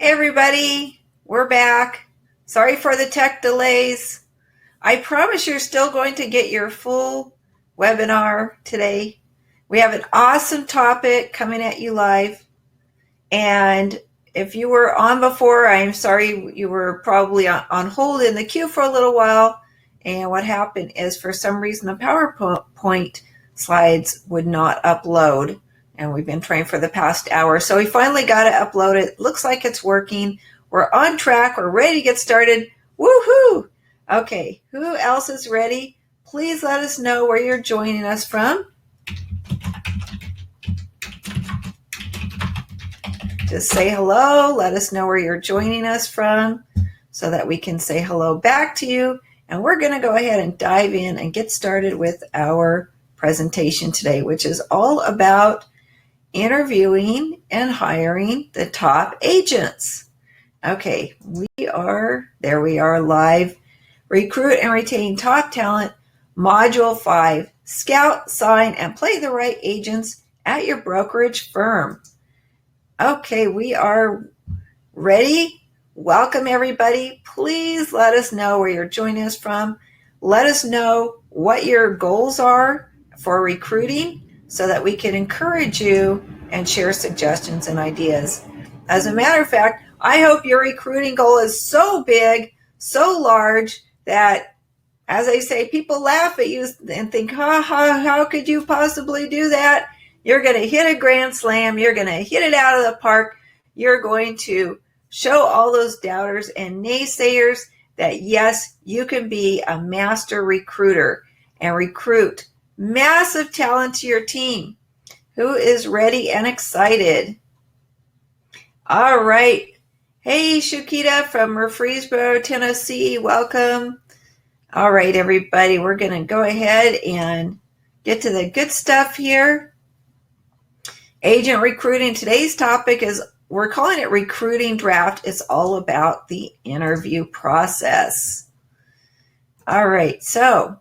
Hey everybody, we're back. Sorry for the tech delays. I promise you're still going to get your full webinar today. We have an awesome topic coming at you live. And if you were on before, I'm sorry you were probably on hold in the queue for a little while. And what happened is for some reason the PowerPoint slides would not upload. And we've been trying for the past hour. So we finally got it uploaded. Looks like it's working. We're on track. We're ready to get started. Woohoo! Okay, who else is ready? Please let us know where you're joining us from. Just say hello. Let us know where you're joining us from so that we can say hello back to you. And we're going to go ahead and dive in and get started with our presentation today, which is all about interviewing and hiring the top agents. Okay, we are live. Recruit and retain top talent, Module 5. Scout, sign, and play the right agents at your brokerage firm. Okay, we are ready. Welcome everybody. Please let us know where you're joining us from. Let us know what your goals are for recruiting so that we can encourage you and share suggestions and ideas. As a matter of fact, I hope your recruiting goal is so big, so large that, as I say, people laugh at you and think, how could you possibly do that? You're going to hit a grand slam. You're going to hit it out of the park. You're going to show all those doubters and naysayers that, yes, you can be a master recruiter and recruit massive talent to your team. Who is ready and excited? All right. Hey, Shukita from Murfreesboro, Tennessee. Welcome. All right, everybody. We're going to go ahead and get to the good stuff here. Agent recruiting. Today's topic is, we're calling it recruiting draft. It's all about the interview process. All right. So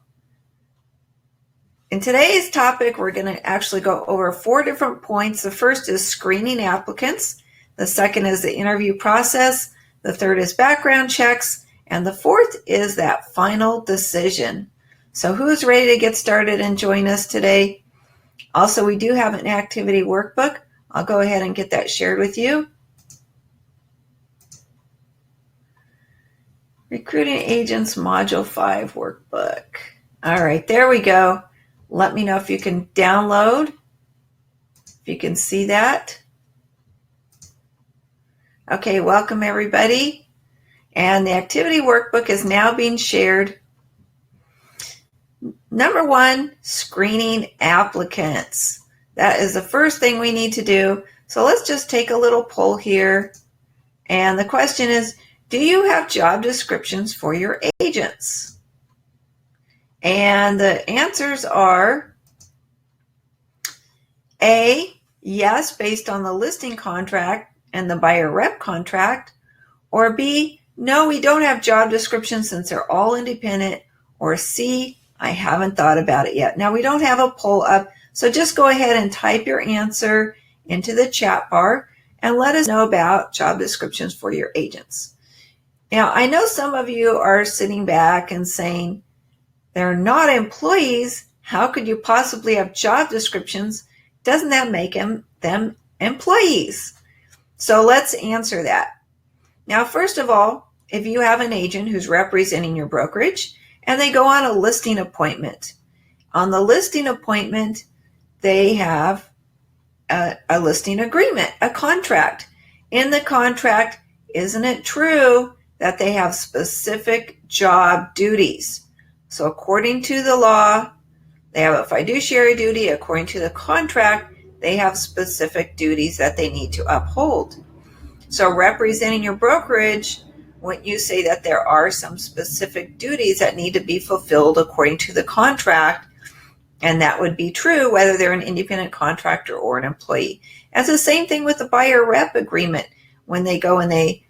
in today's topic, we're going to actually go over 4 different points. The first is screening applicants. The second is the interview process. The third is background checks. And the fourth is that final decision. So who's ready to get started and join us today? Also, we do have an activity workbook. I'll go ahead and get that shared with you. Recruiting Agents Module 5 workbook. All right, there we go. Let me know if you can download, if you can see that. Okay, welcome everybody. And the activity workbook is now being shared. Number 1, screening applicants. That is the first thing we need to do. So let's just take a little poll here. And the question is, do you have job descriptions for your agents? And the answers are A, yes, based on the listing contract and the buyer rep contract, or B, no, we don't have job descriptions since they're all independent, or C, I haven't thought about it yet. Now, we don't have a poll up, so just go ahead and type your answer into the chat bar and let us know about job descriptions for your agents. Now, I know some of you are sitting back and saying, they're not employees. How could you possibly have job descriptions? Doesn't that make them employees? So let's answer that. Now, first of all, if you have an agent who's representing your brokerage and they go on a listing appointment, on the listing appointment, they have a listing agreement, a contract. In the contract, isn't it true that they have specific job duties? So according to the law, they have a fiduciary duty. According to the contract, they have specific duties that they need to uphold. So representing your brokerage, when you say that there are some specific duties that need to be fulfilled according to the contract, and that would be true whether they're an independent contractor or an employee. It's the same thing with the buyer rep agreement. When they go and they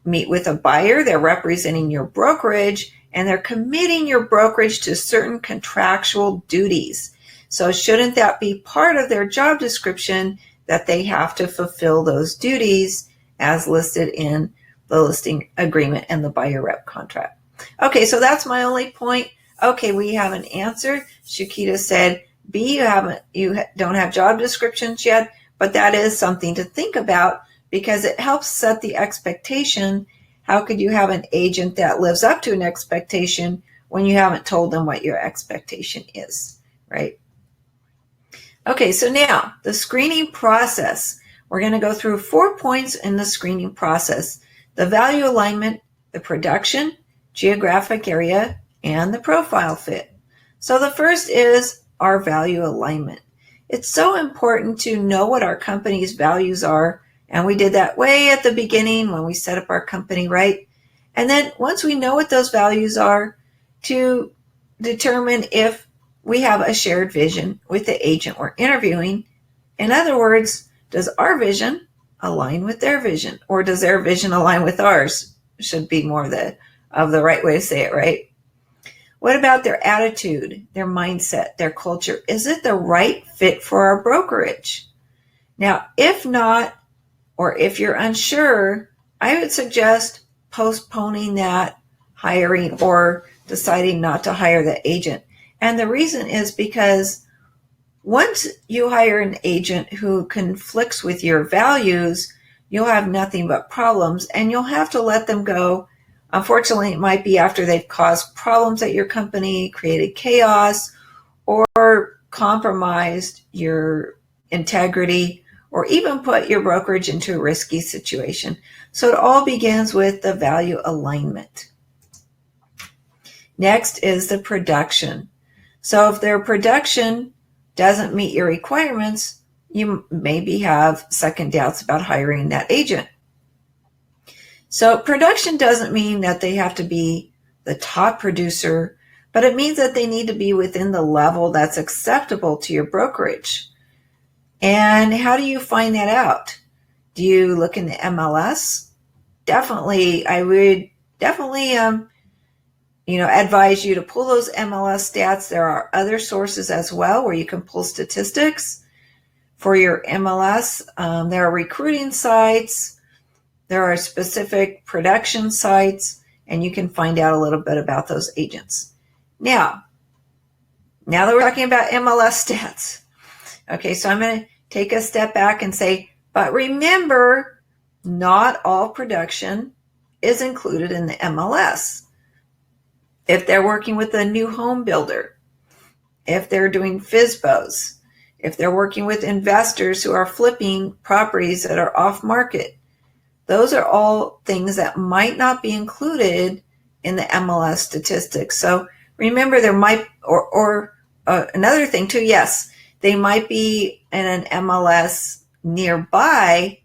meet with a buyer, they're representing your brokerage and they're committing your brokerage to certain contractual duties. So shouldn't that be part of their job description, that they have to fulfill those duties as listed in the listing agreement and the buyer rep contract. Okay, so that's my only point. Okay, we have an answer. Shakita said, B, you don't have job descriptions yet, but that is something to think about because it helps set the expectation. How could you have an agent that lives up to an expectation when you haven't told them what your expectation is, right? Okay, so now the screening process. We're going to go through 4 points in the screening process: the value alignment, the production, geographic area, and the profile fit. So the first is our value alignment. It's so important to know what our company's values are, and we did that way at the beginning when we set up our company, right? And then once we know what those values are, to determine if we have a shared vision with the agent we're interviewing. In other words, does our vision align with their vision, or does their vision align with ours? Should be more of the right way to say it, right? What about their attitude, their mindset, their culture? Is it the right fit for our brokerage? Now, if not, or if you're unsure, I would suggest postponing that hiring or deciding not to hire the agent. And the reason is because once you hire an agent who conflicts with your values, you'll have nothing but problems, and you'll have to let them go. Unfortunately, it might be after they've caused problems at your company, created chaos, or compromised your integrity, or even put your brokerage into a risky situation. So it all begins with the value alignment. Next is the production. So if their production doesn't meet your requirements, you maybe have second doubts about hiring that agent. So production doesn't mean that they have to be the top producer, but it means that they need to be within the level that's acceptable to your brokerage. And how do you find that out? Do you look in the MLS? Definitely, I would definitely advise you to pull those MLS stats. There are other sources as well where you can pull statistics for your MLS. There are recruiting sites. There are specific production sites, and you can find out a little bit about those agents. Now that we're talking about MLS stats, okay, so I'm going to take a step back and say, but remember, not all production is included in the MLS. If they're working with a new home builder, if they're doing FSBOs, if they're working with investors who are flipping properties that are off market, those are all things that might not be included in the MLS statistics. So remember, there might, another thing too, yes, they might be in an MLS nearby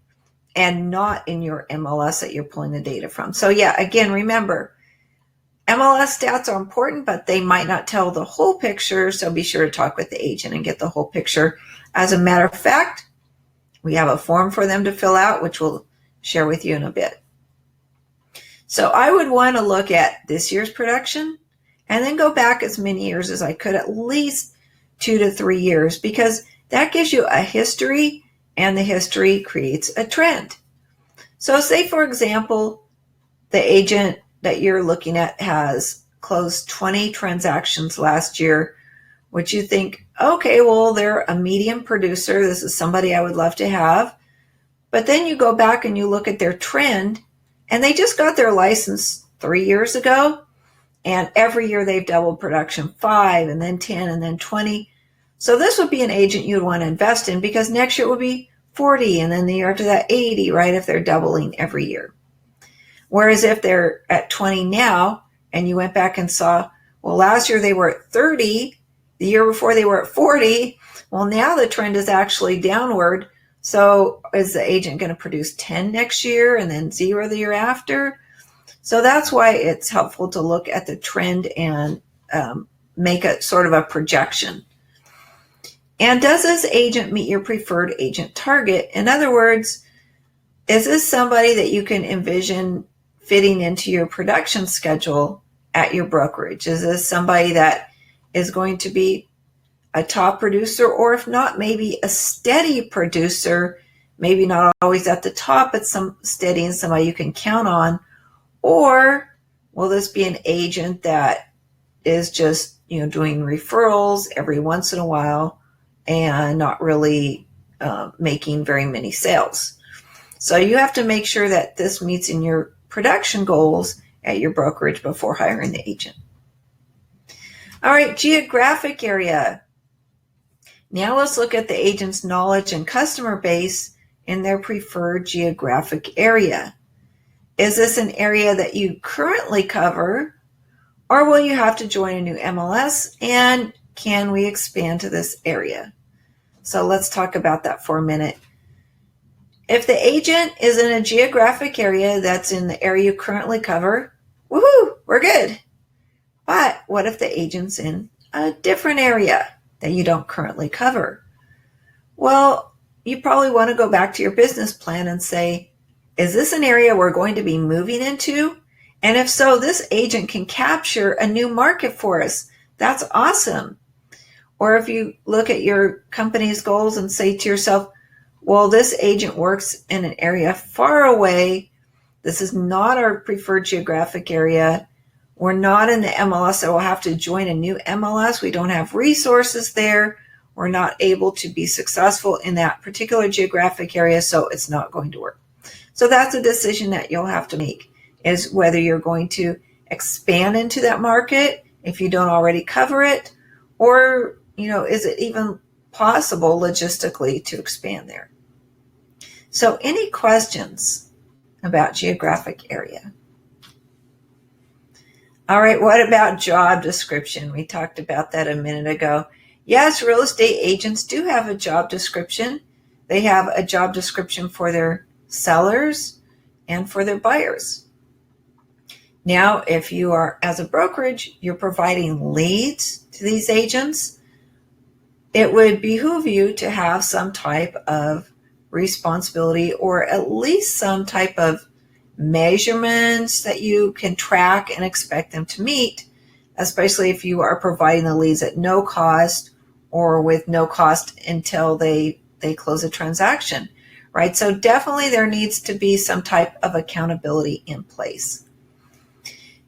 and not in your MLS that you're pulling the data from. So yeah, again, remember, MLS stats are important, but they might not tell the whole picture, so be sure to talk with the agent and get the whole picture. As a matter of fact, we have a form for them to fill out, which we'll share with you in a bit. So I would want to look at this year's production and then go back as many years as I could, at least 2 to 3 years, because that gives you a history, and the history creates a trend. So say, for example, the agent that you're looking at has closed 20 transactions last year, which you think, okay, well, they're a medium producer. This is somebody I would love to have. But then you go back and you look at their trend, and they just got their license 3 years ago, and every year they've doubled production, 5 and then 10 and then 20. So this would be an agent you'd want to invest in, because next year it would be 40, and then the year after that 80, right, if they're doubling every year. Whereas if they're at 20 now, and you went back and saw, well, last year they were at 30, the year before they were at 40, well, now the trend is actually downward. So is the agent going to produce 10 next year and then 0 the year after? So that's why it's helpful to look at the trend and make a sort of a projection. And does this agent meet your preferred agent target? In other words, is this somebody that you can envision fitting into your production schedule at your brokerage? Is this somebody that is going to be a top producer, or if not, maybe a steady producer maybe not always at the top, but some steady and somebody you can count on? Or will this be an agent that is just, doing referrals every once in a while and not really making very many sales? So you have to make sure that this meets in your production goals at your brokerage before hiring the agent. All right, geographic area. Now let's look at the agent's knowledge and customer base in their preferred geographic area. Is this an area that you currently cover, or will you have to join a new MLS, and can we expand to this area? So let's talk about that for a minute. If the agent is in a geographic area that's in the area you currently cover, woohoo, we're good. But what if the agent's in a different area that you don't currently cover? Well, you probably want to go back to your business plan and say, is this an area we're going to be moving into? And if so, this agent can capture a new market for us. That's awesome. Or if you look at your company's goals and say to yourself, well, this agent works in an area far away. This is not our preferred geographic area. We're not in the MLS, so we'll have to join a new MLS. We don't have resources there. We're not able to be successful in that particular geographic area, so it's not going to work. So that's a decision that you'll have to make, is whether you're going to expand into that market if you don't already cover it, or, is it even possible logistically to expand there? So any questions about geographic area? All right, what about job description? We talked about that a minute ago. Yes, real estate agents do have a job description. They have a job description for their sellers and for their buyers. Now, if you are, as a brokerage, you're providing leads to these agents, it would behoove you to have some type of responsibility, or at least some type of measurements that you can track and expect them to meet, especially if you are providing the leads at no cost or with no cost until they close a transaction, right? So definitely there needs to be some type of accountability in place.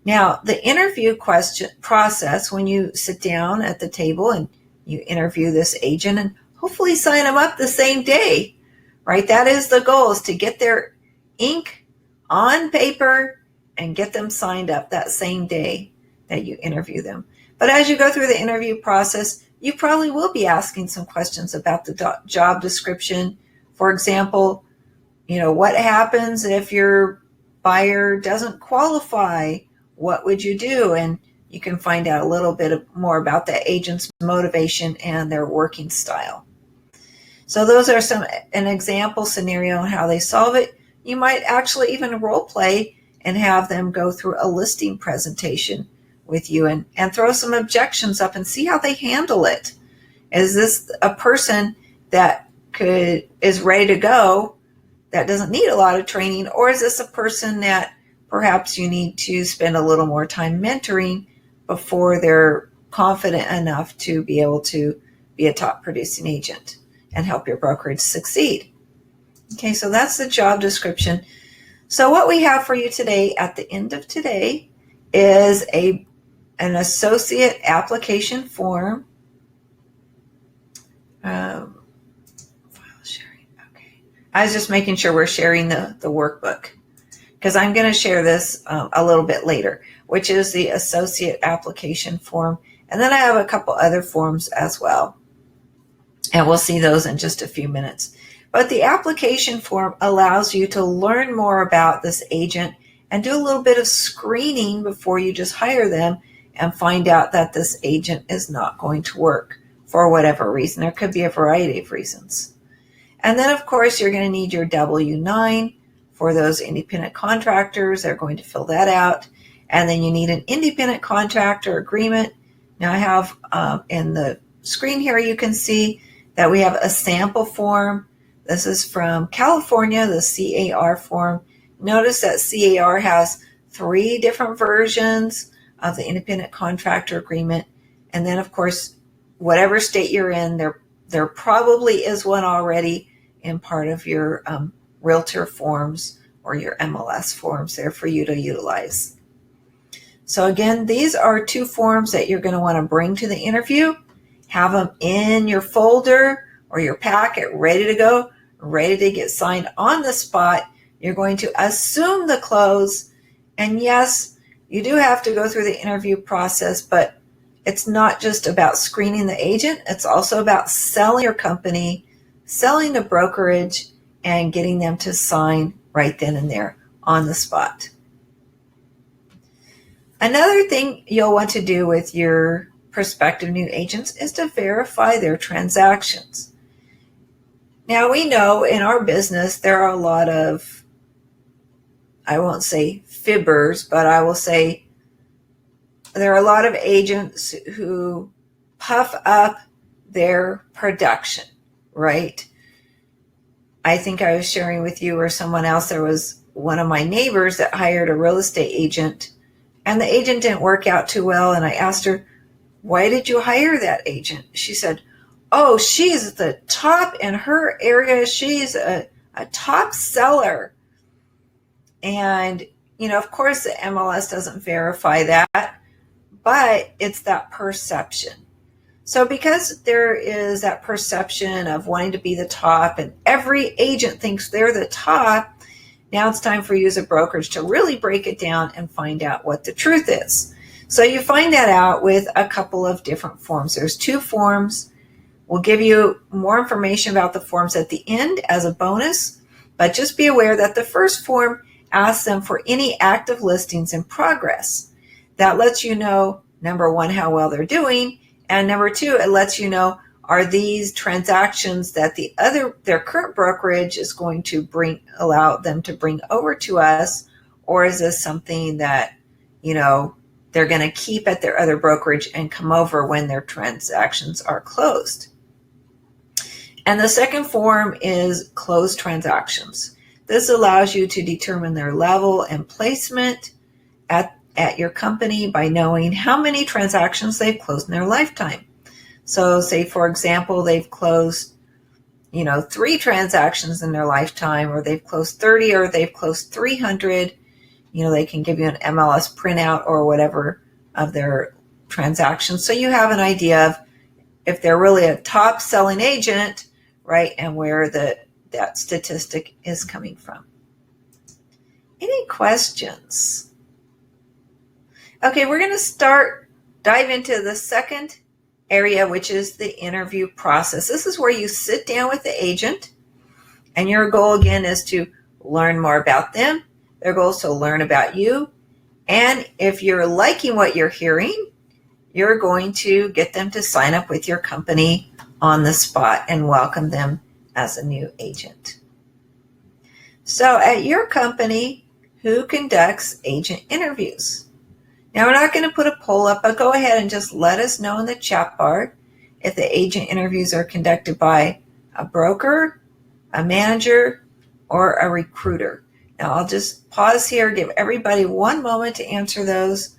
Now, the interview process, when you sit down at the table and you interview this agent and hopefully sign them up the same day, right? That is the goal, is to get their ink on paper and get them signed up that same day that you interview them. But as you go through the interview process, you probably will be asking some questions about the job description. For example, what happens if your buyer doesn't qualify? What would you do? And you can find out a little bit more about the agent's motivation and their working style. So those are an example scenario on how they solve it. You might actually even role play and have them go through a listing presentation with you and throw some objections up and see how they handle it. Is this a person that is ready to go, that doesn't need a lot of training, or is this a person that perhaps you need to spend a little more time mentoring before they're confident enough to be able to be a top producing agent and help your brokerage succeed? Okay, so that's the job description. So what we have for you today at the end of today is an associate application form. File sharing. Okay. I was just making sure we're sharing the workbook, because I'm going to share this a little bit later, which is the associate application form. And then I have a couple other forms as well. And we'll see those in just a few minutes. But the application form allows you to learn more about this agent and do a little bit of screening before you just hire them and find out that this agent is not going to work for whatever reason. There could be a variety of reasons. And then, of course, you're going to need your W-9 for those independent contractors. They're going to fill that out. And then you need an independent contractor agreement. Now I have in the screen here, you can see that we have a sample form. This is from California, the CAR form. Notice that CAR has 3 different versions of the independent contractor agreement. And then, of course, whatever state you're in, there probably is one already in part of your realtor forms or your MLS forms there for you to utilize. So again, these are 2 forms that you're going to want to bring to the interview. Have them in your folder or your packet ready to go, ready to get signed on the spot. You're going to assume the close. And yes, you do have to go through the interview process, but it's not just about screening the agent. It's also about selling your company, selling the brokerage, and getting them to sign right then and there on the spot. Another thing you'll want to do with your prospective new agents is to verify their transactions. Now, we know in our business there are a lot of, I won't say fibbers, but I will say there are a lot of agents who puff up their production, right? I think I was sharing with you or someone else, there was one of my neighbors that hired a real estate agent, and the agent didn't work out too well. And I asked her, why did you hire that agent? She said, oh, she's the top in her area. She's a top seller. And, of course, the MLS doesn't verify that, but it's that perception. So because there is that perception of wanting to be the top and every agent thinks they're the top, now it's time for you as a brokerage to really break it down and find out what the truth is. So you find that out with a couple of different forms. There's 2 forms. We'll give you more information about the forms at the end as a bonus, but just be aware that the first form asks them for any active listings in progress. That lets you know, number 1, how well they're doing, and number 2, it lets you know, are these transactions that their current brokerage is going to allow them to bring over to us, or is this something that, they're going to keep at their other brokerage and come over when their transactions are closed. And the second form is closed transactions. This allows you to determine their level and placement at your company by knowing how many transactions they've closed in their lifetime. So say, for example, they've closed, 3 transactions in their lifetime, or they've closed 30, or they've closed 300. They can give you an MLS printout or whatever of their transactions. So you have an idea of if they're really a top selling agent, right, and where that statistic is coming from. Any questions? Okay, we're going to dive into the second area, which is the interview process. This is where you sit down with the agent, and your goal again is to learn more about them. Their goal is to learn about you. And if you're liking what you're hearing, you're going to get them to sign up with your company on the spot and welcome them as a new agent. So at your company, who conducts agent interviews? Now, we're not going to put a poll up, but go ahead and just let us know in the chat bar if the agent interviews are conducted by a broker, a manager, or a recruiter. Now, I'll just pause here, give everybody 1 moment to answer those.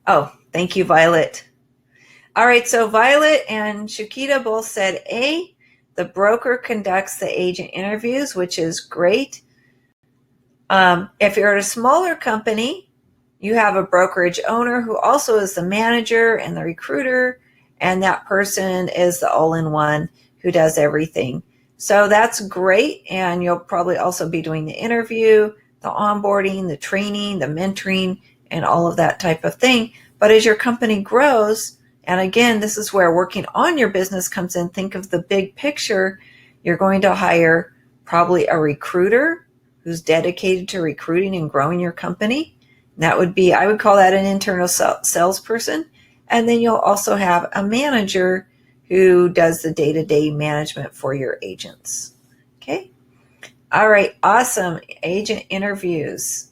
Oh, thank you, Violet. All right, so Violet and Shakita both said A. The broker conducts the agent interviews, which is great. If you're at a smaller company, you have a brokerage owner who also is the manager and the recruiter, and that person is the all-in-one who does everything. So that's great, and you'll probably also be doing the interview, the onboarding, the training, the mentoring, and all of that type of thing. But as your company grows, and again, this is where working on your business comes in, think of the big picture. You're going to hire probably a recruiter who's dedicated to recruiting and growing your company. That would be, I would call that an internal salesperson. And then you'll also have a manager who does the day-to-day management for your agents. Okay. All right. Awesome. Agent interviews.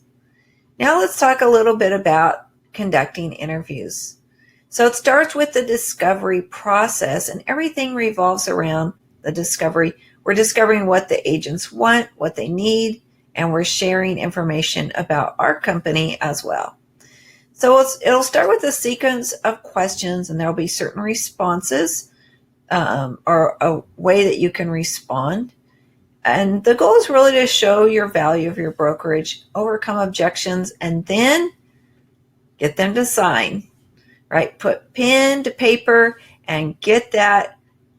Now let's talk a little bit about conducting interviews. So it starts with the discovery process, and everything revolves around the discovery. We're discovering what the agents want, what they need, and we're sharing information about our company as well. So it'll start with a sequence of questions, and there'll be certain responses or a way that you can respond. And the goal is really to show your value of your brokerage, overcome objections, and then get them to sign, right? Put pen to paper and get that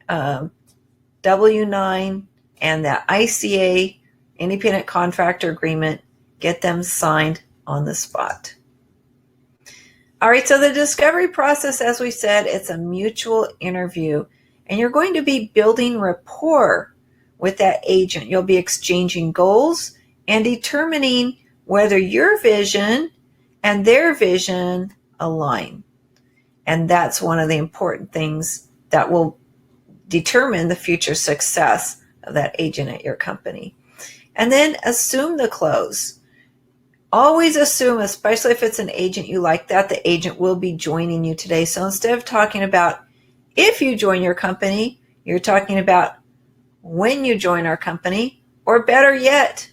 W-9 and that ICA, independent contractor agreement, get them signed on the spot. All right, so the discovery process, as we said, it's a mutual interview, and you're going to be building rapport with that agent. You'll be exchanging goals and determining whether your vision and their vision align. And that's one of the important things that will determine the future success of that agent at your company. And then assume the close. Always assume, especially if it's an agent you like, that the agent will be joining you today. So instead of talking about if you join your company, you're talking about when you join our company, or better yet,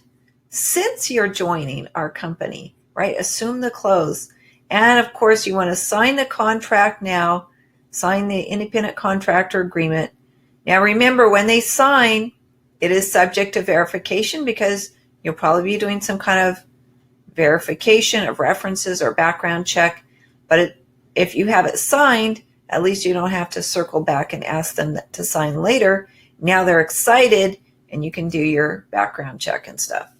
since you're joining our company, right? Assume the close. And of course, you want to sign the contract now, sign the independent contractor agreement. Now remember, when they sign, it is subject to verification because you'll probably be doing some kind of verification of references or background check. But if you have it signed, at least you don't have to circle back and ask them to sign later. Now they're excited and you can do your background check and stuff.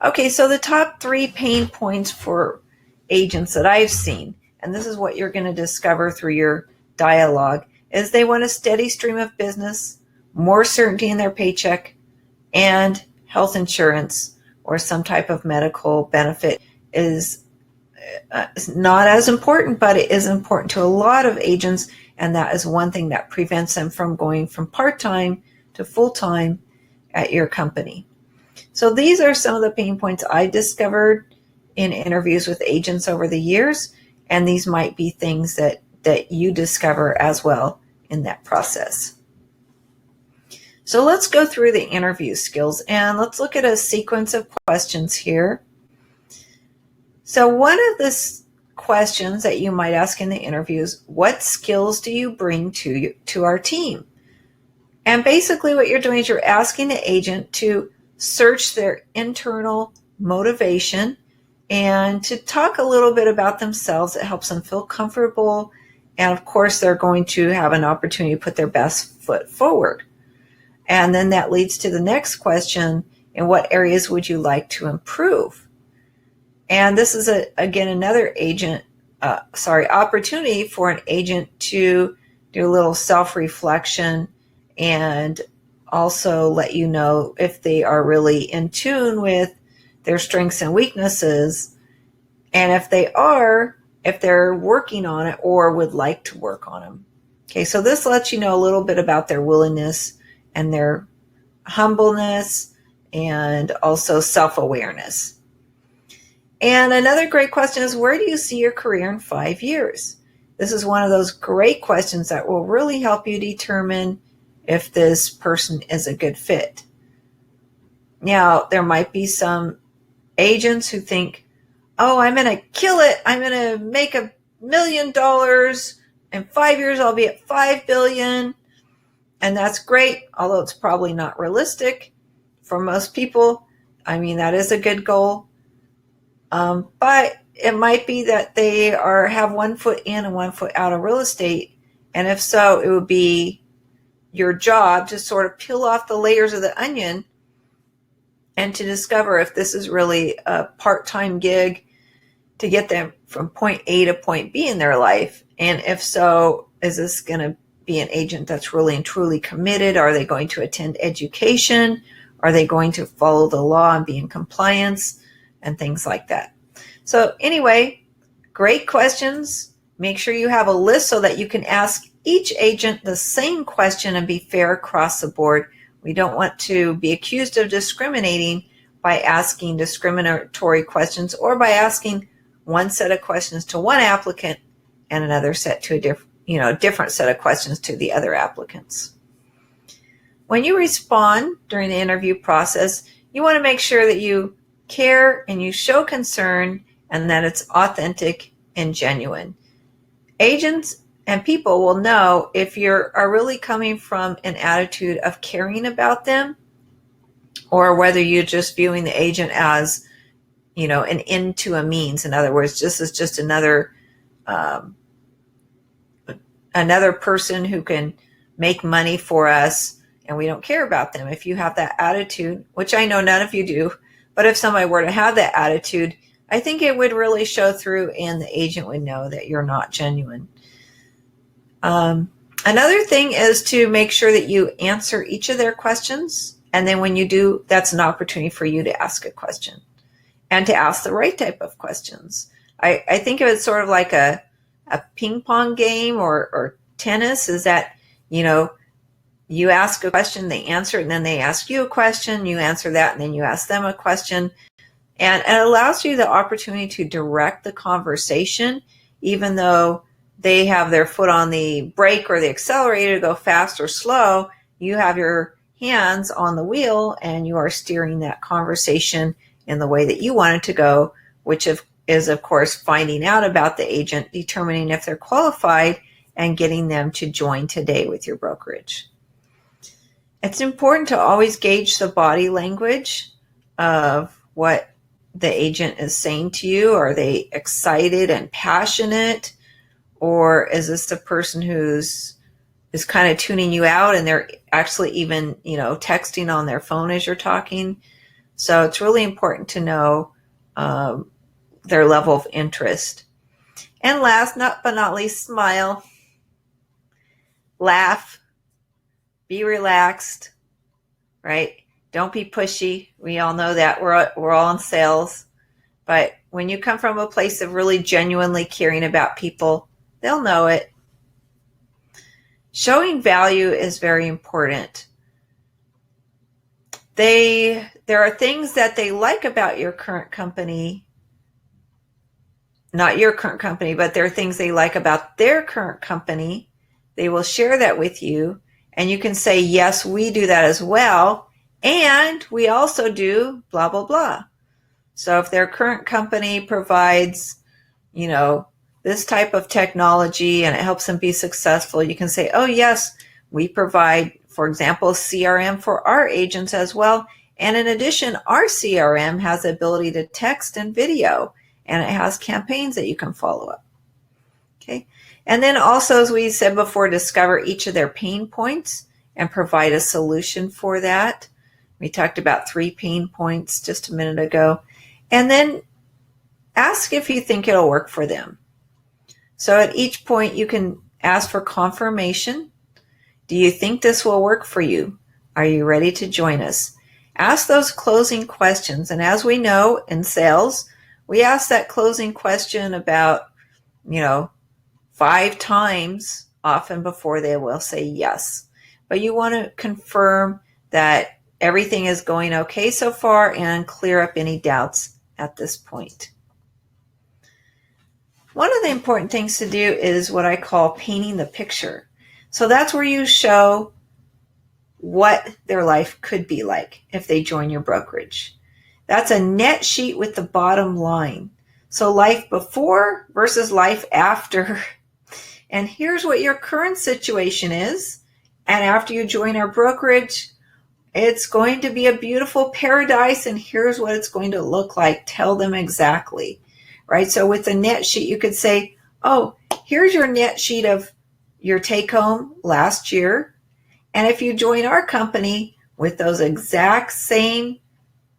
Okay, so the top 3 pain points for agents that I've seen, and this is what you're going to discover through your dialogue, is they want a steady stream of business, more certainty in their paycheck, and health insurance or some type of medical benefit is not as important, but it is important to a lot of agents, and that is one thing that prevents them from going from part-time to full-time at your company. So these are some of the pain points I discovered in interviews with agents over the years, and these might be things that you discover as well in that process. So let's go through the interview skills, and let's look at a sequence of questions here. So one of the questions that you might ask in the interview is, what skills do you bring to our team? And basically what you're doing is you're asking the agent to search their internal motivation and to talk a little bit about themselves. It helps them feel comfortable. And of course, they're going to have an opportunity to put their best foot forward. And then that leads to the next question: in what areas would you like to improve? And this is again another opportunity for an agent to do a little self-reflection and also let you know if they are really in tune with their strengths and weaknesses, and if they're working on it or would like to work on them. Okay, so this lets you know a little bit about their willingness and their humbleness and also self-awareness. And another great question is, where do you see your career in 5 years? This is one of those great questions that will really help you determine if this person is a good fit. Now, there might be some agents who think, oh, I'm going to kill it. I'm going to make a million. In 5 years, I'll be at 5 billion. And that's great, although it's probably not realistic for most people. I mean, that is a good goal. But it might be that they have 1 foot in and 1 foot out of real estate. And if so, it would be your job to sort of peel off the layers of the onion and to discover if this is really a part-time gig to get them from point A to point B in their life. And if so, is this going to be an agent that's really and truly committed? Are they going to attend education? Are they going to follow the law and be in compliance and things like that? So anyway, great questions. Make sure you have a list so that you can ask each agent the same question and be fair across the board. We don't want to be accused of discriminating by asking discriminatory questions or by asking one set of questions to one applicant and another set to a different set of questions to the other applicants. When you respond during the interview process, you want to make sure that you care and you show concern and that it's authentic and genuine. Agents and people will know if you are really coming from an attitude of caring about them or whether you're just viewing the agent as, an end to a means. In other words, this is just another person who can make money for us and we don't care about them. If you have that attitude, which I know none of you do, but if somebody were to have that attitude, I think it would really show through and the agent would know that you're not genuine. Another thing is to make sure that you answer each of their questions. And then when you do, that's an opportunity for you to ask a question and to ask the right type of questions. I think of it sort of like a ping pong game or tennis, is that, you ask a question, they answer it, and then they ask you a question, you answer that, and then you ask them a question. And it allows you the opportunity to direct the conversation, even though they have their foot on the brake or the accelerator to go fast or slow. You have your hands on the wheel and you are steering that conversation in the way that you want it to go, which is, of course, finding out about the agent, determining if they're qualified, and getting them to join today with your brokerage. It's important to always gauge the body language of what the agent is saying to you. Are they excited and passionate? Or is this the person who's kind of tuning you out and they're actually even, texting on their phone as you're talking? So it's really important to know their level of interest. And last but not least, smile, laugh, be relaxed, right? Don't be pushy. We all know that we're all in sales. But when you come from a place of really genuinely caring about people, they'll know it. Showing value is very important. There are things that they like about your current company, not your current company, but there are things they like about their current company. They will share that with you, and you can say, yes, we do that as well, and we also do blah, blah, blah. So if their current company provides, this type of technology and it helps them be successful, you can say, oh, yes, we provide, for example, CRM for our agents as well. And in addition, our CRM has the ability to text and video, and it has campaigns that you can follow up. Okay. And then also, as we said before, discover each of their pain points and provide a solution for that. We talked about 3 pain points just a minute ago. And then ask if you think it'll work for them. So at each point, you can ask for confirmation. Do you think this will work for you? Are you ready to join us? Ask those closing questions. And as we know in sales, we ask that closing question about, 5 times often before they will say yes. But you want to confirm that everything is going okay so far and clear up any doubts at this point. One of the important things to do is what I call painting the picture. So that's where you show what their life could be like if they join your brokerage. That's a net sheet with the bottom line. So life before versus life after. And here's what your current situation is. And after you join our brokerage, it's going to be a beautiful paradise. And here's what it's going to look like. Tell them exactly, right? So with the net sheet, you could say, oh, here's your net sheet of your take home last year. And if you join our company with those exact same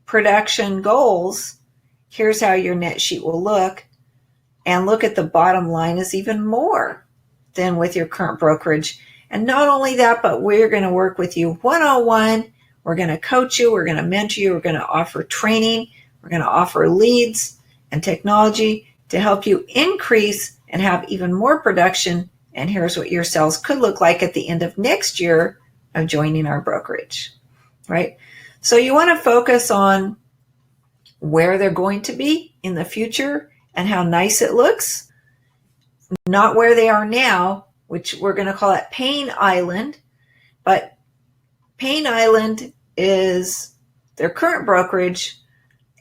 production goals, here's how your net sheet will look. And look at the bottom line is even more than with your current brokerage. And not only that, but we're going to work with you one-on-one. We're going to coach you. We're going to mentor you. We're going to offer training. We're going to offer leads and technology to help you increase and have even more production. And here's what your sales could look like at the end of next year of joining our brokerage, right? So you want to focus on where they're going to be in the future and how nice it looks, not where they are now, which we're going to call it Pain Island. But Pain Island is their current brokerage,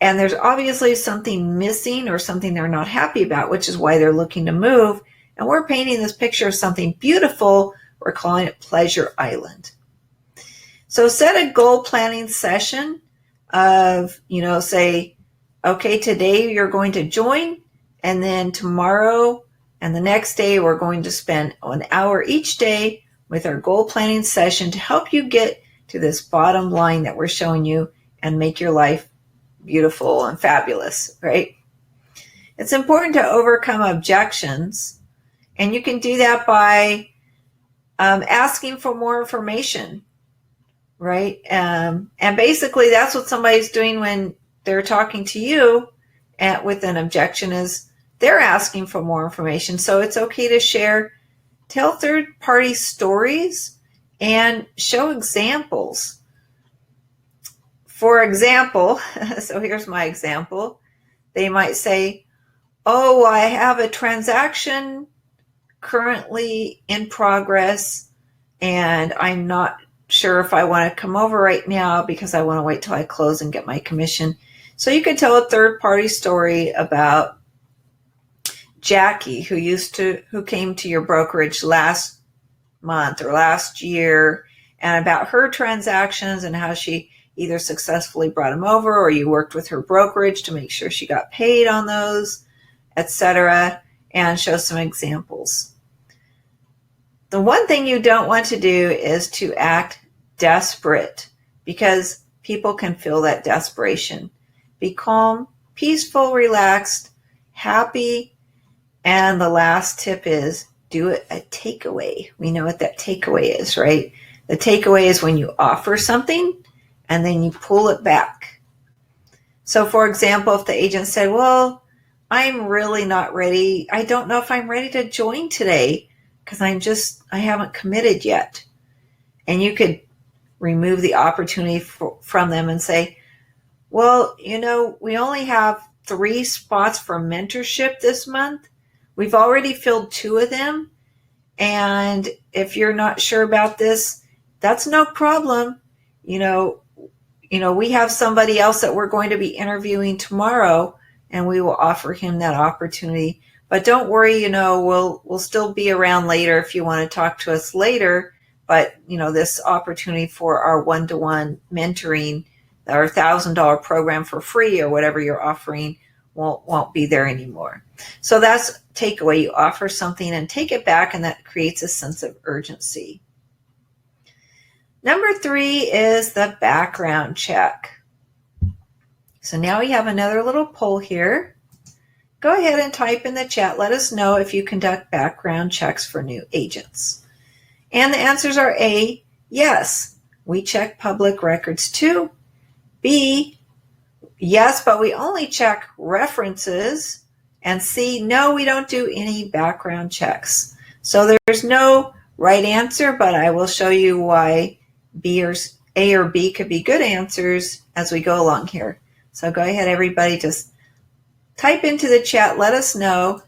and there's obviously something missing or something they're not happy about, which is why they're looking to move. And we're painting this picture of something beautiful. We're calling it Pleasure Island. So set a goal planning session of, say, okay, today you're going to join, and then tomorrow and the next day we're going to spend an hour each day with our goal planning session to help you get to this bottom line that we're showing you and make your life beautiful and fabulous, right? It's important to overcome objections, and you can do that by asking for more information, right? And basically that's what somebody's doing when they're talking to you with an objection, is they're asking for more information. So it's okay to share, tell third-party stories, and show examples. For example, so here's my example. They might say, oh, I have a transaction currently in progress, and I'm not sure if I want to come over right now because I want to wait till I close and get my commission. So you could tell a third-party story about Jackie, who came to your brokerage last month or last year, and about her transactions and how she either successfully brought them over or you worked with her brokerage to make sure she got paid on those, etc., and show some examples. The one thing you don't want to do is to act desperate, because people can feel that desperation. Be calm, peaceful, relaxed, happy, and the last tip is do a takeaway. We know what that takeaway is, right? The takeaway is when you offer something and then you pull it back. So for example, if the agent said, well, I'm really not ready. I don't know if I'm ready to join today because I haven't committed yet. And you could remove the opportunity from them and say, well, we only have 3 spots for mentorship this month. We've already filled 2 of them. And if you're not sure about this, that's no problem. We have somebody else that we're going to be interviewing tomorrow, and we will offer him that opportunity. But don't worry, we'll still be around later if you want to talk to us later. But, this opportunity for our one-to-one mentoring, our $1,000 program for free or whatever you're offering won't be there anymore. So that's takeaway. You offer something and take it back, and that creates a sense of urgency. Number 3 is the background check. So now we have another little poll here. Go ahead and type in the chat. Let us know if you conduct background checks for new agents. And the answers are A, yes, we check public records too. B, yes, but we only check references. And C, no, we don't do any background checks. So there's no right answer, but I will show you why A or B could be good answers as we go along here. So go ahead, everybody, just type into the chat, let us know.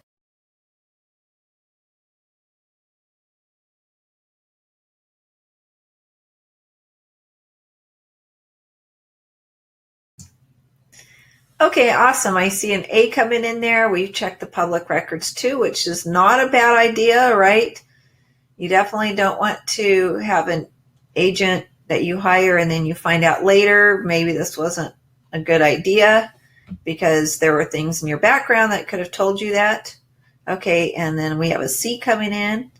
Okay, awesome. I see an A coming in there. We've checked the public records too, which is not a bad idea, right? You definitely don't want to have an agent that you hire and then you find out later maybe this wasn't a good idea because there were things in your background that could have told you that. Okay, and then we have a C coming in.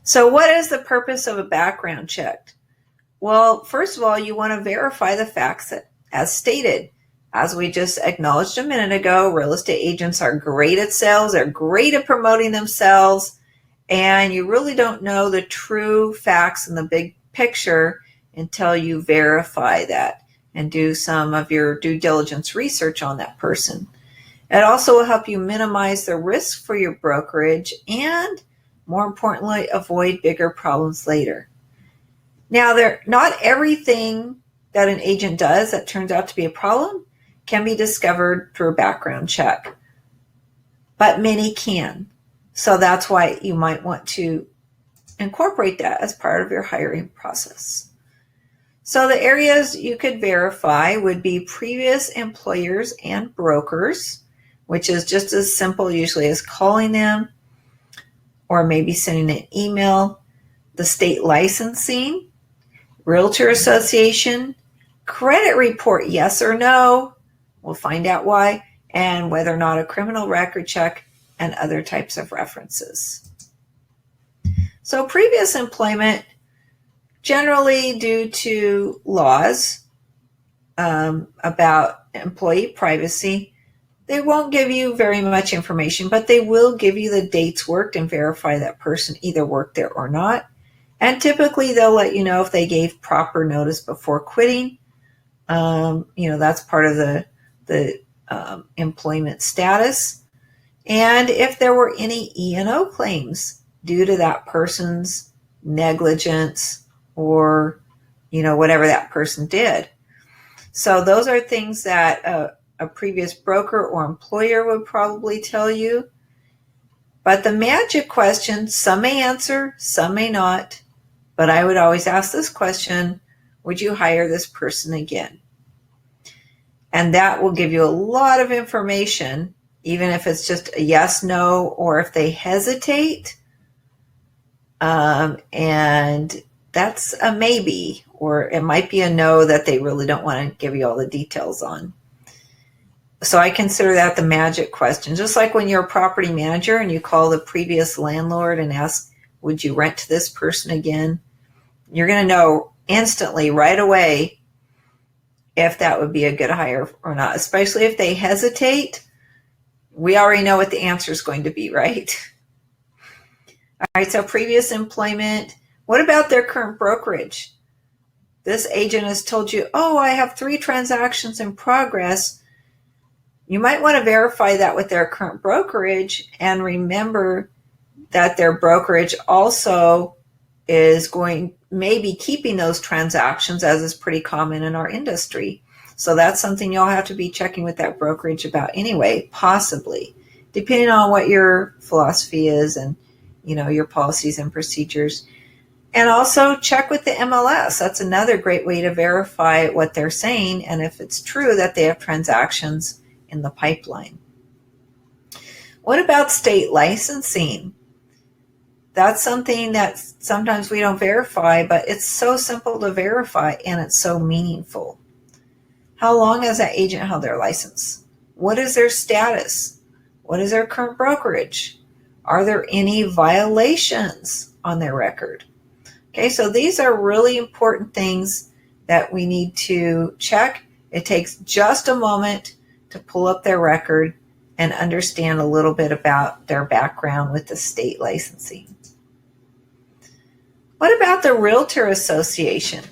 So what is the purpose of a background check? Well, first of all, you want to verify the facts that, as stated. As we just acknowledged a minute ago, real estate agents are great at sales. They're great at promoting themselves. And you really don't know the true facts in the big picture until you verify that and do some of your due diligence research on that person. It also will help you minimize the risk for your brokerage and, more importantly, avoid bigger problems later. Now, not everything that an agent does that turns out to be a problem can be discovered through a background check, but many can. So that's why you might want to incorporate that as part of your hiring process. So the areas you could verify would be previous employers and brokers, which is just as simple usually as calling them or maybe sending an email. The state licensing, realtor association, credit report, yes or no. We'll find out why, and whether or not a criminal record check and other types of references. So previous employment, generally due to laws about employee privacy, they won't give you very much information, but they will give you the dates worked and verify that person either worked there or not. And typically they'll let you know if they gave proper notice before quitting. That's part of the employment status. And if there were any E&O claims due to that person's negligence or, whatever that person did. So those are things that a previous broker or employer would probably tell you. But the magic question, some may answer, some may not. But I would always ask this question, would you hire this person again? And that will give you a lot of information, even if it's just a yes, no, or if they hesitate. And that's a maybe, or it might be a no that they really don't want to give you all the details on. So I consider that the magic question. Just like when you're a property manager and you call the previous landlord and ask, would you rent to this person again? You're going to know instantly, right away, if that would be a good hire or not, especially if they hesitate. We already know what the answer is going to be, right? All right, so previous employment. What about their current brokerage? This agent has told you, I have 3 transactions in progress. You might want to verify that with their current brokerage and remember that their brokerage also is maybe keeping those transactions, as is pretty common in our industry. So that's something you'll have to be checking with that brokerage about anyway, possibly, depending on what your philosophy is and, your policies and procedures. And also check with the MLS. That's another great way to verify what they're saying and if it's true that they have transactions in the pipeline. What about state licensing? That's something that sometimes we don't verify, but it's so simple to verify and it's so meaningful. How long has that agent held their license? What is their status? What is their current brokerage? Are there any violations on their record? Okay, so these are really important things that we need to check. It takes just a moment to pull up their record and understand a little bit about their background with the state licensing. What about the Realtor Association?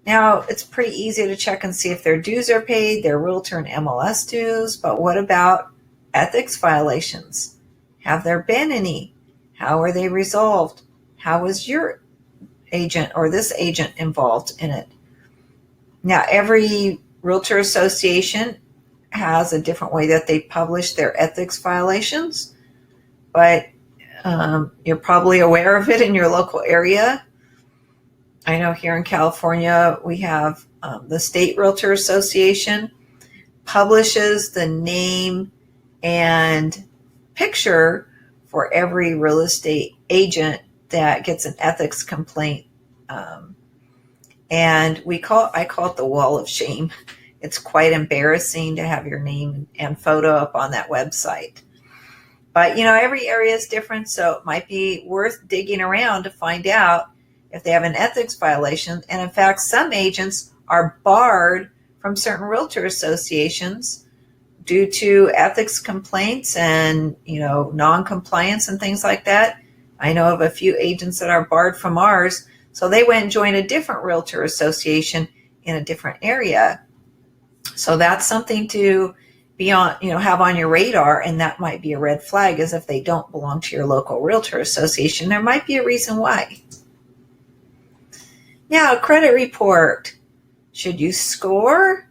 Now, it's pretty easy to check and see if their dues are paid, their realtor and MLS dues, but what about ethics violations? Have there been any? How are they resolved? How was your agent or this agent involved in it? Now, every Realtor Association has a different way that they publish their ethics violations, but you're probably aware of it in your local area. I know here in California, we have the State Realtor Association, publishes the name and picture for every real estate agent that gets an ethics complaint. And I call it the wall of shame. It's quite embarrassing to have your name and photo up on that website. But, every area is different, so it might be worth digging around to find out if they have an ethics violation. And in fact, some agents are barred from certain realtor associations due to ethics complaints and, non-compliance and things like that. I know of a few agents that are barred from ours, so they went and joined a different realtor association in a different area. So that's something to be on, have on your radar, and that might be a red flag, as if they don't belong to your local realtor association. There might be a reason why. Now, credit report. Should you score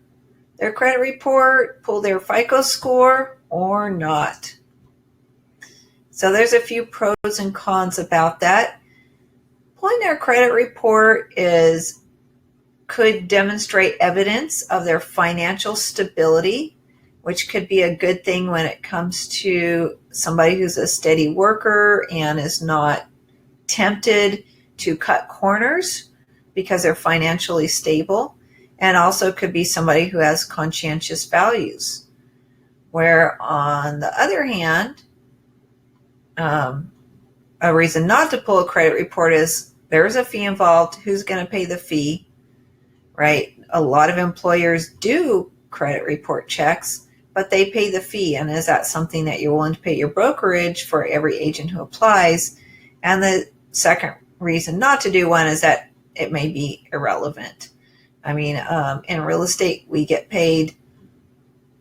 their credit report, pull their FICO score, or not? So there's a few pros and cons about that. Pulling their credit report could demonstrate evidence of their financial stability, which could be a good thing when it comes to somebody who's a steady worker and is not tempted to cut corners because they're financially stable, and also could be somebody who has conscientious values. Where on the other hand, a reason not to pull a credit report is there's a fee involved. Who's going to pay the fee, right? A lot of employers do credit report checks, but they pay the fee. And is that something that you're willing to pay your brokerage for every agent who applies? And the second reason not to do one is that it may be irrelevant. I mean, in real estate, we get paid,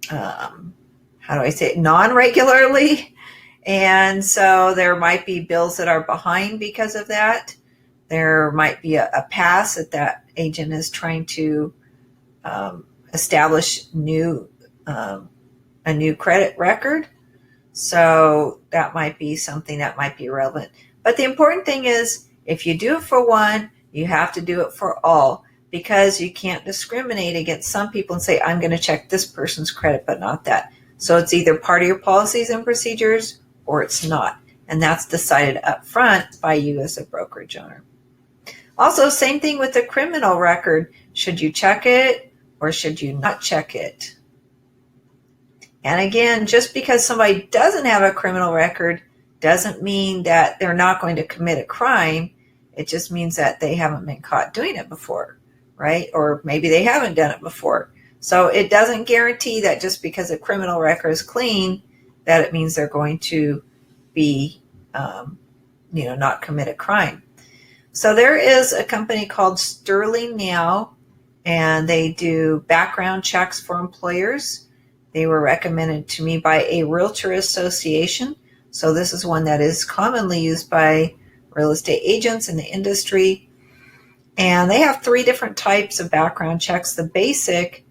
non-regularly. And so there might be bills that are behind because of that. There might be a pass that agent is trying to establish a new credit record. So that might be something that might be relevant. But the important thing is, if you do it for one, you have to do it for all, because you can't discriminate against some people and say, I'm going to check this person's credit, but not that. So it's either part of your policies and procedures or it's not. And that's decided up front by you as a brokerage owner. Also, same thing with the criminal record. Should you check it or should you not check it? And again, just because somebody doesn't have a criminal record doesn't mean that they're not going to commit a crime. It just means that they haven't been caught doing it before, right? Or maybe they haven't done it before. So it doesn't guarantee that just because a criminal record is clean, that it means they're going to be, not commit a crime. So there is a company called Sterling Now, and they do background checks for employers. They were recommended to me by a realtor association. So this is one that is commonly used by real estate agents in the industry. And they have 3 different types of background checks. The basic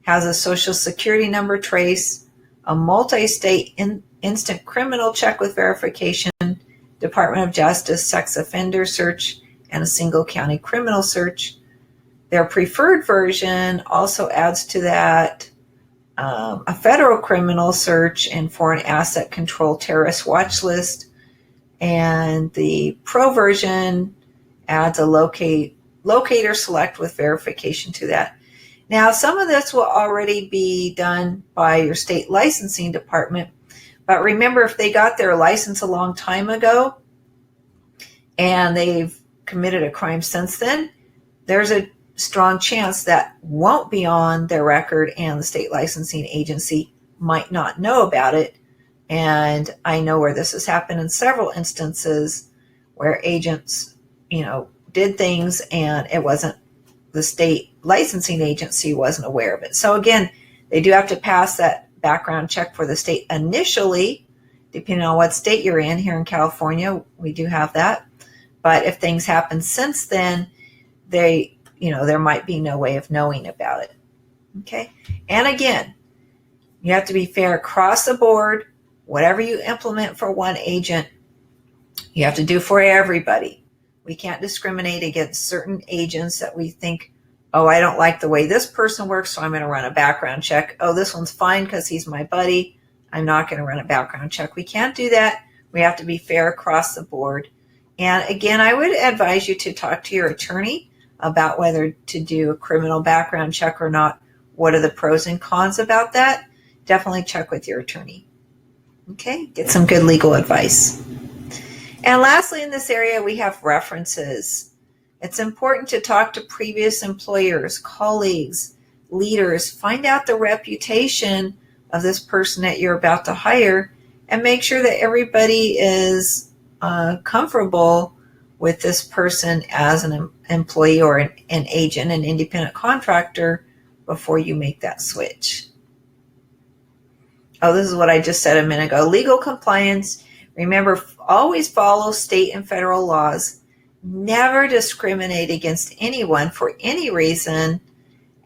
has a social security number trace, a multi-state instant criminal check with verification, Department of Justice sex offender search, and a single county criminal search. Their preferred version also adds to that a federal criminal search and foreign asset control terrorist watch list. And the pro version adds a locator select with verification to that. Now, some of this will already be done by your state licensing department. But remember, if they got their license a long time ago and they've committed a crime since then, there's a strong chance that won't be on their record, and the state licensing agency might not know about it. And I know where this has happened in several instances where agents, did things and it wasn't, the state licensing agency wasn't aware of it. So again, they do have to pass that background check for the state initially, depending on what state you're in. Here in California, we do have that. But if things happen since then, there might be no way of knowing about it. Okay. And again, you have to be fair across the board. Whatever you implement for one agent, you have to do for everybody. We can't discriminate against certain agents that we think oh, I don't like the way this person works, so I'm going to run a background check. Oh, this one's fine because he's my buddy. I'm not going to run a background check. We can't do that. We have to be fair across the board. And again, I would advise you to talk to your attorney about whether to do a criminal background check or not. What are the pros and cons about that? Definitely check with your attorney. Okay, get some good legal advice. And lastly, in this area, we have references. It's important to talk to previous employers, colleagues, leaders, find out the reputation of this person that you're about to hire, and make sure that everybody is comfortable with this person as an employee or an agent, an independent contractor, before you make that switch. Oh, this is what I just said a minute ago. Legal compliance. Remember, always follow state and federal laws. Never discriminate against anyone for any reason,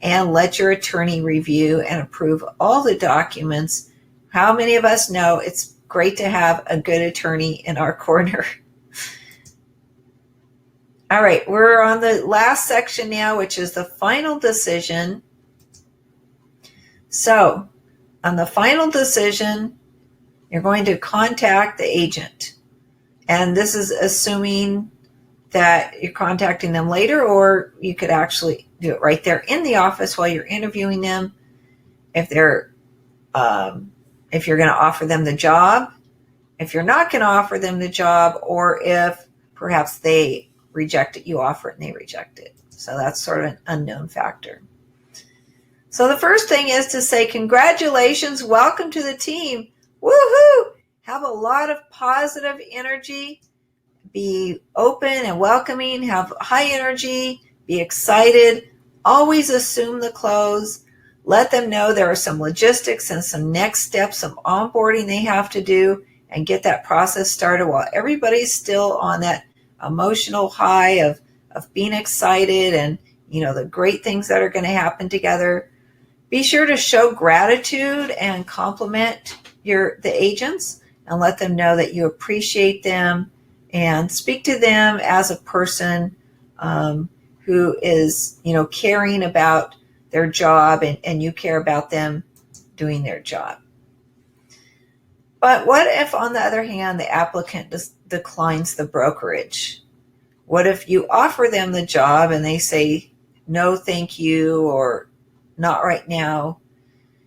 and let your attorney review and approve all the documents. How many of us know it's great to have a good attorney in our corner? All right, we're on the last section now, which is the final decision. So, on the final decision, you're going to contact the agent. And this is assuming that you're contacting them later, or you could actually do it right there in the office while you're interviewing them. If you're going to offer them the job, if you're not going to offer them the job, or if perhaps they reject it, you offer it and they reject it. So that's sort of an unknown factor. So the first thing is to say, congratulations, welcome to the team. Woohoo! Have a lot of positive energy. Be open and welcoming. Have high energy. Be excited. Always assume the close. Let them know there are some logistics and some next steps, some onboarding they have to do, and get that process started while everybody's still on that emotional high of being excited and, the great things that are going to happen together. Be sure to show gratitude and compliment the agents, and let them know that you appreciate them, and speak to them as a person who is, caring about their job, and you care about them doing their job. But what if, on the other hand, the applicant declines the brokerage? What if you offer them the job and they say, no, thank you, or not right now?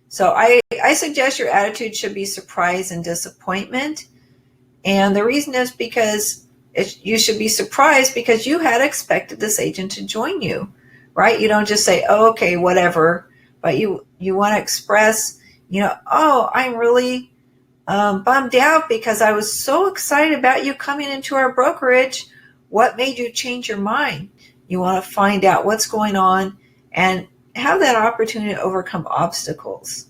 So I suggest your attitude should be surprise and disappointment. And the reason is because you should be surprised because you had expected this agent to join you, right? You don't just say, oh, okay, whatever. But you want to express, oh, I'm really bummed out because I was so excited about you coming into our brokerage. What made you change your mind? You want to find out what's going on and have that opportunity to overcome obstacles.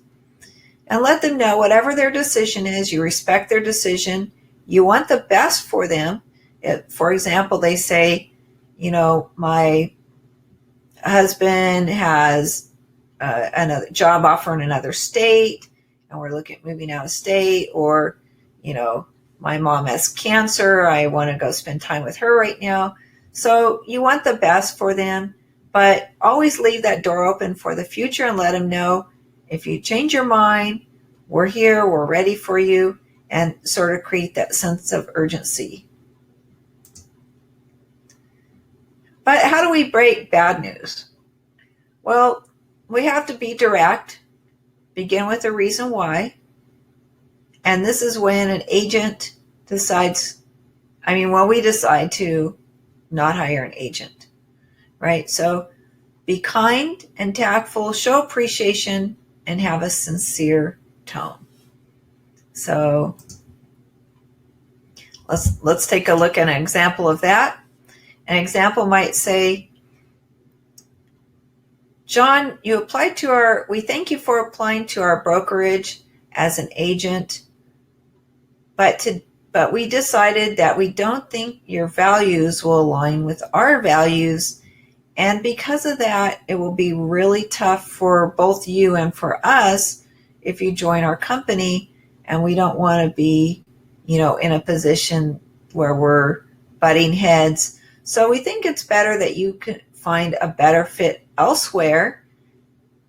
And let them know whatever their decision is, you respect their decision. You want the best for them. If, for example, they say, my husband has another job offer in another state, and we're looking at moving out of state, or, my mom has cancer. I want to go spend time with her right now. So you want the best for them, but always leave that door open for the future and let them know if you change your mind, we're here, we're ready for you, and sort of create that sense of urgency. But how do we break bad news? Well, we have to be direct, begin with the reason why. And this is when an agent decides, when we decide to not hire an agent, right? So be kind and tactful, show appreciation, and have a sincere tone. So let's take a look at an example of that. An example might say, John, we thank you for applying to our brokerage as an agent, but we decided that we don't think your values will align with our values. And because of that, it will be really tough for both you and for us if you join our company. And we don't want to be, in a position where we're butting heads. So we think it's better that you find a better fit elsewhere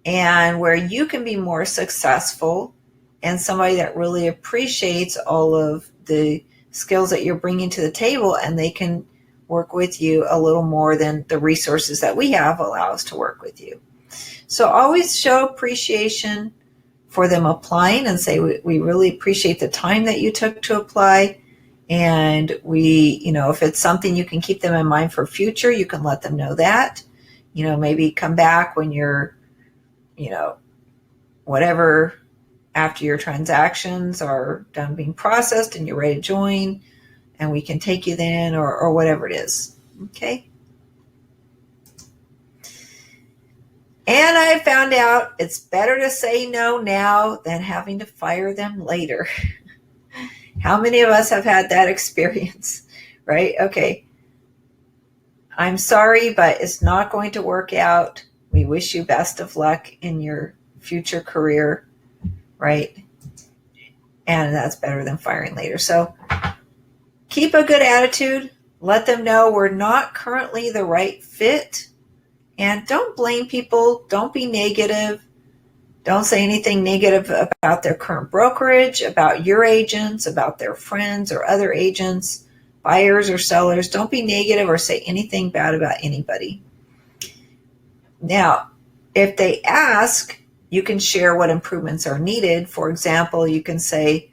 and where you can be more successful and somebody that really appreciates all of the skills that you're bringing to the table, and they can work with you a little more than the resources that we have allow us to work with you. So always show appreciation for them applying and say, we really appreciate the time that you took to apply. And if it's something you can keep them in mind for future, you can let them know that. Maybe come back when you're, whatever, after your transactions are done being processed and you're ready to join, and we can take you then, or whatever it is. Okay. And I found out it's better to say no now than having to fire them later. How many of us have had that experience, right? Okay. I'm sorry, but it's not going to work out. We wish you best of luck in your future career, right? And that's better than firing later. So keep a good attitude. Let them know we're not currently the right fit. And don't blame people. Don't be negative. Don't say anything negative about their current brokerage, about your agents, about their friends or other agents, buyers or sellers. Don't be negative or say anything bad about anybody. Now, if they ask, you can share what improvements are needed. For example, you can say,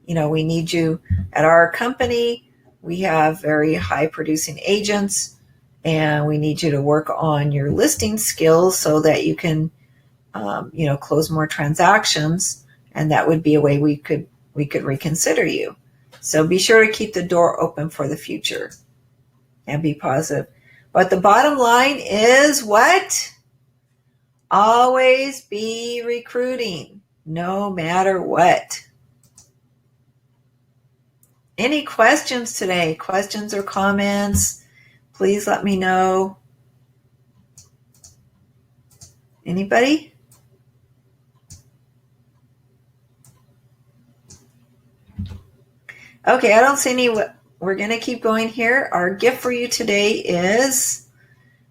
we need you at our company. We have very high producing agents, and we need you to work on your listing skills so that you can close more transactions, and that would be a way we could reconsider you. So be sure to keep the door open for the future and be positive. But the bottom line is what? Always be recruiting, no matter what. Any questions today? Questions or comments? Please let me know. Anybody? Okay, I don't see any. We're going to keep going here. Our gift for you today is,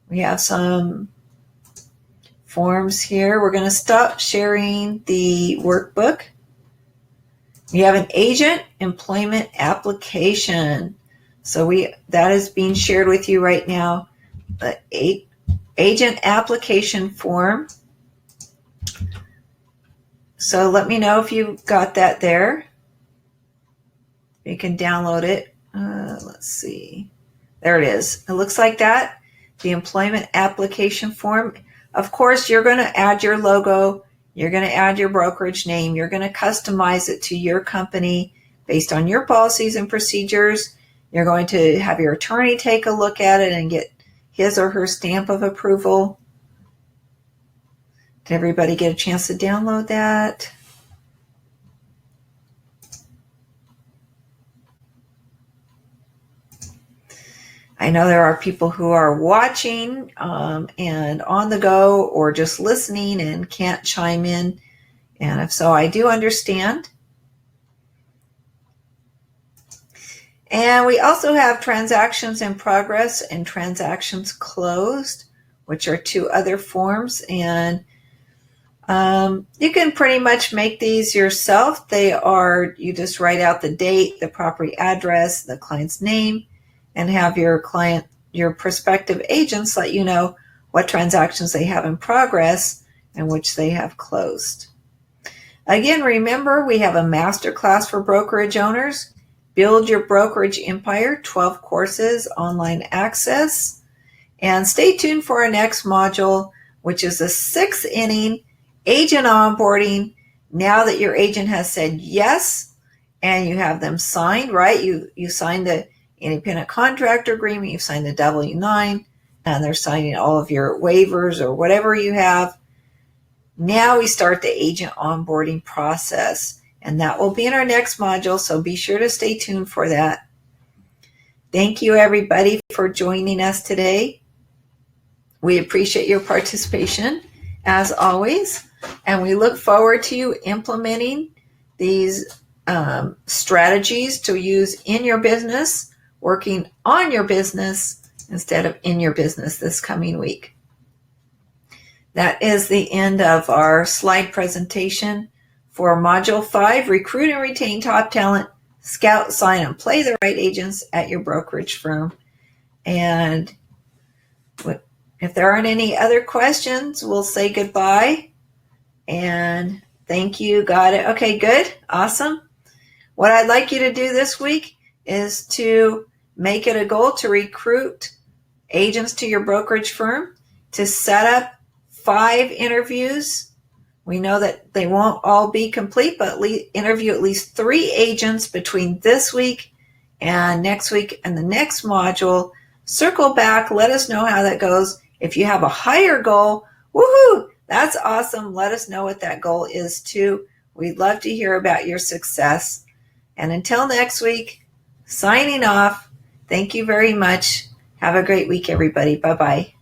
we have some forms here. We're going to stop sharing the workbook. We have an agent employment application. So that is being shared with you right now. The agent application form. So let me know if you got that there. You can download it. Let's see. There it is. It looks like that. The employment application form. Of course, you're going to add your logo. You're going to add your brokerage name. You're going to customize it to your company based on your policies and procedures. You're going to have your attorney take a look at it and get his or her stamp of approval. Did everybody get a chance to download that? I know there are people who are watching and on the go or just listening and can't chime in. And if so, I do understand. And we also have transactions in progress and transactions closed, which are two other forms. And you can pretty much make these yourself. You just write out the date, the property address, the client's name, and have your prospective agents let you know what transactions they have in progress and which they have closed. Again, remember, we have a masterclass for brokerage owners. Build Your Brokerage Empire, 12 courses, online access. And stay tuned for our next module, which is the 6th inning, agent onboarding. Now that your agent has said yes, and you have them signed, right? You signed the independent contractor agreement, you've signed the W-9, and they're signing all of your waivers or whatever you have. Now we start the agent onboarding process, and that will be in our next module, so be sure to stay tuned for that. Thank you, everybody, for joining us today. We appreciate your participation, as always, and we look forward to you implementing these strategies to use in your business, working on your business, instead of in your business this coming week. That is the end of our slide presentation for Module 5, Recruit and Retain Top Talent, Scout, Sign, and Play the Right Agents at Your Brokerage Firm. And if there aren't any other questions, we'll say goodbye. And thank you. Got it. Okay, good. Awesome. What I'd like you to do this week is to make it a goal to recruit agents to your brokerage firm, to set up 5 interviews. We know that they won't all be complete, but interview at least 3 agents between this week and next week and the next module. Circle back. Let us know how that goes. If you have a higher goal, woohoo, that's awesome. Let us know what that goal is too. We'd love to hear about your success. And until next week, signing off. Thank you very much. Have a great week, everybody. Bye-bye.